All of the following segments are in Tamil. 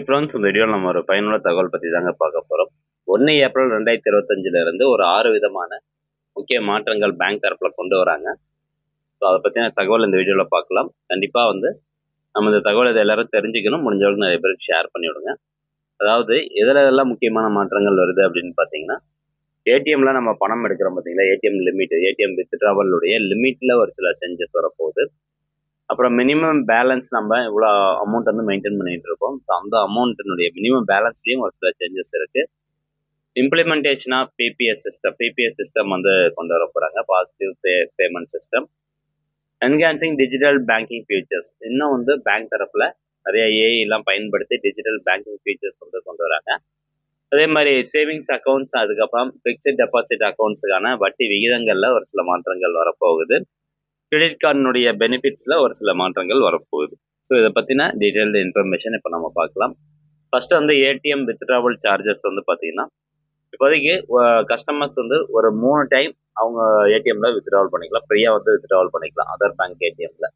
ஃப்ரெண்ட்ஸ், இந்த வீடியோவில் நம்ம ஒரு பயனுள்ள தகவல் பற்றி தாங்க பார்க்க போகிறோம். 1 ஏப்ரல் 2025 இருந்து ஒரு 6 விதமான முக்கிய மாற்றங்கள் பேங்க் தரப்பில் கொண்டு வராங்க. ஸோ அதை பற்றின தகவல் இந்த வீடியோவில் பார்க்கலாம். கண்டிப்பாக நம்ம இந்த தகவல் இதை எல்லாரும் தெரிஞ்சுக்கணும். முடிஞ்சவங்களுக்கு நிறைய பேருக்கு ஷேர் பண்ணி விடுங்க. அதாவது எதெல்லாம் முக்கியமான மாற்றங்கள் வருது அப்படின்னு பார்த்தீங்கன்னா, ஏடிஎம்ல நம்ம பணம் எடுக்கிறோம் பார்த்தீங்களா, ஏடிஎம் லிமிட், ஏடிஎம் வித்ட்ராவலுடைய லிமிட்டில் ஒரு சில சேஞ்சஸ் வரப்போகுது. அப்புறம் மினிமம் பேலன்ஸ் நம்ம இவ்வளோ அமௌண்ட் மெயின்டைன் பண்ணிட்டு இருக்கோம். ஸோ அந்த அமௌண்ட்டினுடைய மினிமம் பேலன்ஸ்லேயும் ஒரு சில சேஞ்சஸ் இருக்கு. இம்ப்ளிமெண்டேஷன் ஆஃப் பிபிஎஸ் சிஸ்டம் கொண்டு வர போறாங்க, positive payment system. Enhancing digital banking futures, இன்னும் பேங்க் தரப்புல நிறைய ஏஐ எல்லாம் பயன்படுத்தி டிஜிட்டல் பேங்கிங் ஃபியூச்சர்ஸ் கொண்டு வராங்க. அதே மாதிரி சேவிங்ஸ் அக்கௌண்ட்ஸ், அதுக்கப்புறம் ஃபிக்ஸட் டெபாசிட் அக்கௌண்ட்ஸுக்கான வட்டி விகிதங்கள்ல ஒரு சில மாற்றங்கள் வரப்போகுது. கிரெடிட் கார்டினுடைய பெனிஃபிட்ஸில் ஒரு சில மாற்றங்கள் வரப்போகுது. ஸோ இதை பற்றின டீட்டெயில்டு இன்ஃபர்மேஷன் இப்போ நம்ம பார்க்கலாம். ஃபர்ஸ்ட் ஏடிஎம் வித்ட்ராவல் சார்ஜஸ் பார்த்தீங்கன்னா, இப்போதைக்கு கஸ்டமர்ஸ் ஒரு 3 டைம் அவங்க ஏடிஎம்ல வித்ட்ராவல் பண்ணிக்கலாம், ஃப்ரீயாக வித்ட்ராவல் பண்ணிக்கலாம் அதர் பேங்க் ஏடிஎம்ல.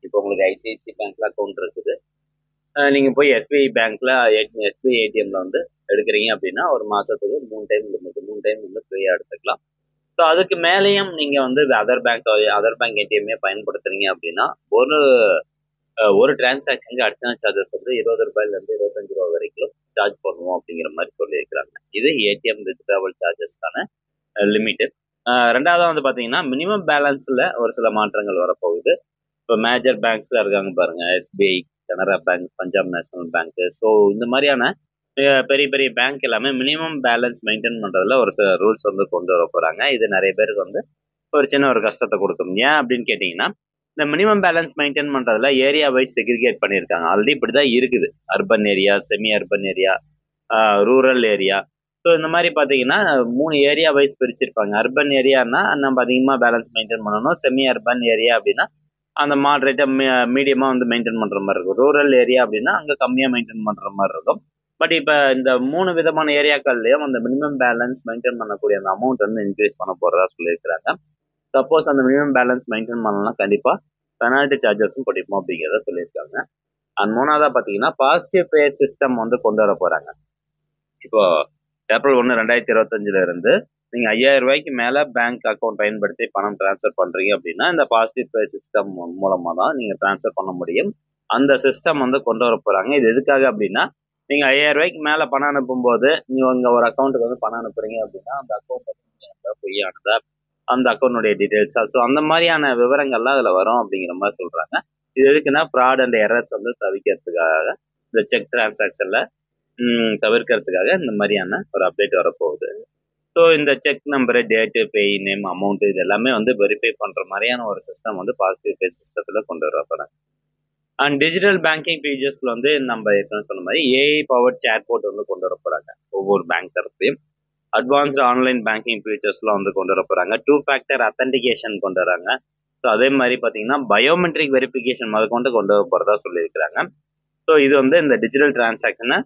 இப்போ உங்களுக்கு ஐசிஐசி பேங்க்ல அக்கௌண்ட் இருக்குது, நீங்கள் போய் எஸ்பிஐ பேங்க்ல எஸ்பிஐ ஏடிஎம்ல எடுக்கிறீங்க அப்படின்னா ஒரு மாதத்துக்கு 3 டைம் லிமிட், 3 டைம் ஃப்ரீயாக எடுத்துக்கலாம். ஸோ அதுக்கு மேலேயும் நீங்கள் அதர் பேங்க் ஏடிஎம்ஏ பயன்படுத்துறீங்க அப்படின்னா ஒரு டிரான்சாக்ஷனுக்கு அடிஷனல் சார்ஜஸ் 20 ரூபாயிலேருந்து 25 ரூபா வரைக்கும் சார்ஜ் பண்ணுவோம் அப்படிங்கிற மாதிரி சொல்லியிருக்கிறாங்க. இது ஏடிஎம் வித்ட்ராவல் சார்ஜஸ்க்கான லிமிட்டு. ரெண்டாவது பார்த்தீங்கன்னா, மினிமம் பேலன்ஸில் ஒரு சில மாற்றங்கள் வரப்போகுது. இப்போ மேஜர் பேங்க்ஸில் இருக்காங்க பாருங்க, SBI, Canara Bank, Punjab National Bank. So இந்த மாதிரியான பெரிய பெரிய பேங்க் எல்லாமே மினிமம் பேலன்ஸ் மெயின்டைன் பண்ணுறதுல ஒரு சில ரூல்ஸ் கொண்டு வர போகிறாங்க. இது நிறைய பேருக்கு ஒரு சின்ன ஒரு கஷ்டத்தை கொடுக்கும். ஏன் அப்படின்னு கேட்டிங்கன்னா, இந்த மினிமம் பேலன்ஸ் மெயின்டைன் பண்ணுறதுல ஏரியா வைஸ் செக்ரிகேட் பண்ணியிருக்காங்க. ஆல்ரெடி இப்படி தான் இருக்குது. Urban area, semi urban area, rural area. So இந்த மாதிரி பார்த்தீங்கன்னா 3 ஏரியா வைஸ் பிரிச்சிருப்பாங்க. அர்பன் ஏரியானா நம்ம அதிகமாக பேலன்ஸ் மெயின்டைன் பண்ணணும். செமி அர்பன் ஏரியா அப்படின்னா அந்த மாடரேட்டாக மீடியமாக மெயின்டைன் பண்ணுற மாதிரி இருக்கும். ரூரல் ஏரியா அப்படின்னா அங்கே கம்மியாக மெயின்டைன் பண்ணுற மாதிரி இருக்கும். பட் இப்போ இந்த 3 விதமான ஏரியாக்கள்லையும் அந்த மினிமம் பேலன்ஸ் மெயின்டைன் பண்ணக்கூடிய அந்த அமௌண்ட் இன்க்ரீஸ் பண்ண போகிறதா சொல்லியிருக்கிறாங்க. சப்போஸ் அந்த மினிமம் பேலன்ஸ் மெயின்டைன் பண்ணலாம், கண்டிப்பாக பெனால்ட்டி சார்ஜஸும் படிப்போம் அப்படிங்கிறத சொல்லியிருக்காங்க. அண்ட் 3ஆவதாக பார்த்தீங்கன்னா, பாசிட்டிவ் பே சிஸ்டம் கொண்டு வர போகிறாங்க. இப்போ ஏப்ரல் 1, 2025 இருந்து நீங்கள் 5000 ரூபாய்க்கு மேலே பேங்க் அக்கௌண்ட் பயன்படுத்தி பணம் டிரான்ஸ்ஃபர் பண்ணுறீங்க அப்படின்னா இந்த பாசிட்டிவ் பே சிஸ்டம் மூலமாக தான் நீங்கள் டிரான்ஸ்ஃபர் பண்ண முடியும். அந்த சிஸ்டம் கொண்டு வர போகிறாங்க. இது எதுக்காக அப்படின்னா, நீங்கள் 5000 ரூபாய்க்கு மேலே பணம் அனுப்பும்போது நீங்கள் ஒரு அக்கௌண்ட்டுக்கு பணம் அனுப்புறீங்க அப்படின்னா அந்த அக்கௌண்ட் பொய்யானதா, அந்த அக்கௌண்ட்டுடைய டீட்டெயில்ஸ், ஸோ அந்த மாதிரியான விவரங்கள்லாம் அதில் வரும் அப்படிங்கிற மாதிரி சொல்கிறாங்க. இது எதுக்குன்னா, ஃப்ராட் அண்ட் எரர்ஸ் தவிர்க்கிறதுக்காக, இந்த செக் டிரான்சாக்ஷனில் தவிர்க்கிறதுக்காக இந்த மாதிரியான ஒரு அப்டேட் வரப்போகுது. ஸோ இந்த செக் நம்பரு, டேட்டு, பே நேம், அமௌண்ட்டு இது எல்லாமே வெரிஃபை பண்ணுற மாதிரியான ஒரு சிஸ்டம் பாசிட்டிவ் பே சிஸ்டத்தில் கொண்டு வர போகிறாங்க. அண்ட் டிஜிட்டல் பேங்கிங் ஃபீச்சர்ஸில் நம்ம ஏற்கனவே சொன்ன மாதிரி ஏஐ பவர் சேட் போட் கொண்டு வர போகிறாங்க ஒவ்வொரு பேங்க் தரப்புலையும். அட்வான்ஸ்டு ஆன்லைன் பேங்கிங் ஃபீச்சர்ஸ்லாம் கொண்டு வர போகிறாங்க. 2 ஃபேக்டர் அத்தன்டிகேஷன் கொண்டு வராங்க. ஸோ அதே மாதிரி பார்த்தீங்கன்னா பயோமெட்ரிக் வெரிஃபிகேஷன் கொண்டு வர போகிறதா சொல்லியிருக்கிறாங்க. ஸோ இது இந்த டிஜிட்டல் டிரான்சாக்ஷனை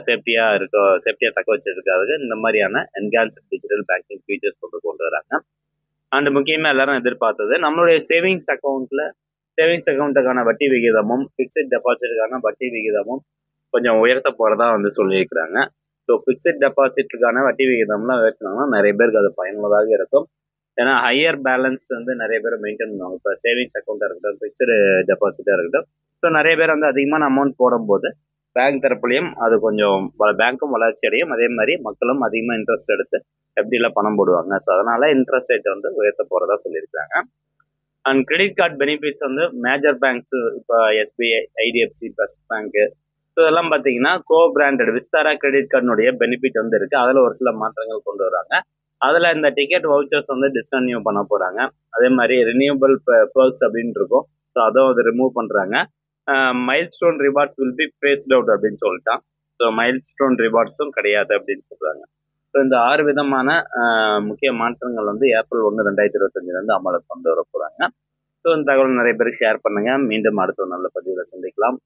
சேஃப்டியாக தக்க வச்சிருக்காது இந்த மாதிரியான என்ஹான்ஸ்டு டிஜிட்டல் பேங்கிங் ஃபீச்சர்ஸ் கொண்டு வராங்க. அண்ட் முக்கியமாக எல்லாரும் எதிர்பார்த்தது, நம்மளுடைய சேவிங்ஸ் அக்கௌண்ட்டுக்கான வட்டி விகிதமும் ஃபிக்ஸட் டெபாசிட்டுக்கான வட்டி விகிதமும் கொஞ்சம் உயர்த்த போகிறதா சொல்லியிருக்கிறாங்க. ஸோ ஃபிக்ஸட் டெபாசிட்டுக்கான வட்டி விகிதம்லாம் உயர்த்தினாங்கன்னா நிறைய பேருக்கு அது பயனுள்ளதாக இருக்கும். ஏன்னா ஹையர் பேலன்ஸ் நிறைய பேர் மெயின்டைன் பண்ணுவாங்க. இப்போ சேவிங்ஸ் அக்கௌண்ட்டாக இருக்கட்டும், ஃபிக்ஸடு டெபாசிட்டாக இருக்கட்டும். ஸோ நிறைய பேர் அதிகமான அமௌண்ட் போடும்போது பேங்க் தரப்புலையும் அது கொஞ்சம் பேங்க்கும் வளர்ச்சி அடையும். அதே மாதிரி மக்களும் அதிகமாக இன்ட்ரெஸ்ட் எடுத்து எப்படிலாம் பணம் போடுவாங்க. ஸோ அதனால இன்ட்ரெஸ்ட் ரேட் உயர்த்த போகிறதா சொல்லியிருக்காங்க. And credit card benefits major banks, இப்போ SBI, IDFC, First Bank, so இதெல்லாம் பார்த்தீங்கன்னா கோ பிராண்டட் விஸ்தாரா கிரெடிட் கார்டினுடைய பெனிஃபிட் இருக்குது. அதில் ஒரு சில மாற்றங்கள் கொண்டு வராங்க. அதில் இந்த டிக்கெட் வவுச்சர்ஸ் டிஸ்கன்டினியூ பண்ண போகிறாங்க. அதே மாதிரி ரினியூவபிள் பர்க்ஸ் அப்படின்னு இருக்கும். ஸோ அதுவும் ரிமூவ் பண்ணுறாங்க. Milestone rewards will be phased out அப்படின்னு சொல்லிட்டான். ஸோ மைல் ஸ்டோன் ரிவார்ட்ஸும் கிடையாது அப்படின்னு சொல்கிறாங்க. ஸோ இந்த 6 விதமான முக்கிய மாற்றங்கள் ஏப்ரல் 1, 2025 அமலுக்கு கொண்டு வர போகிறாங்க. ஸோ இந்த தகவல் நிறைய பேருக்கு ஷேர் பண்ணுங்கள். மீண்டும் அடுத்த நல்ல பதிவில் சந்திக்கலாம்.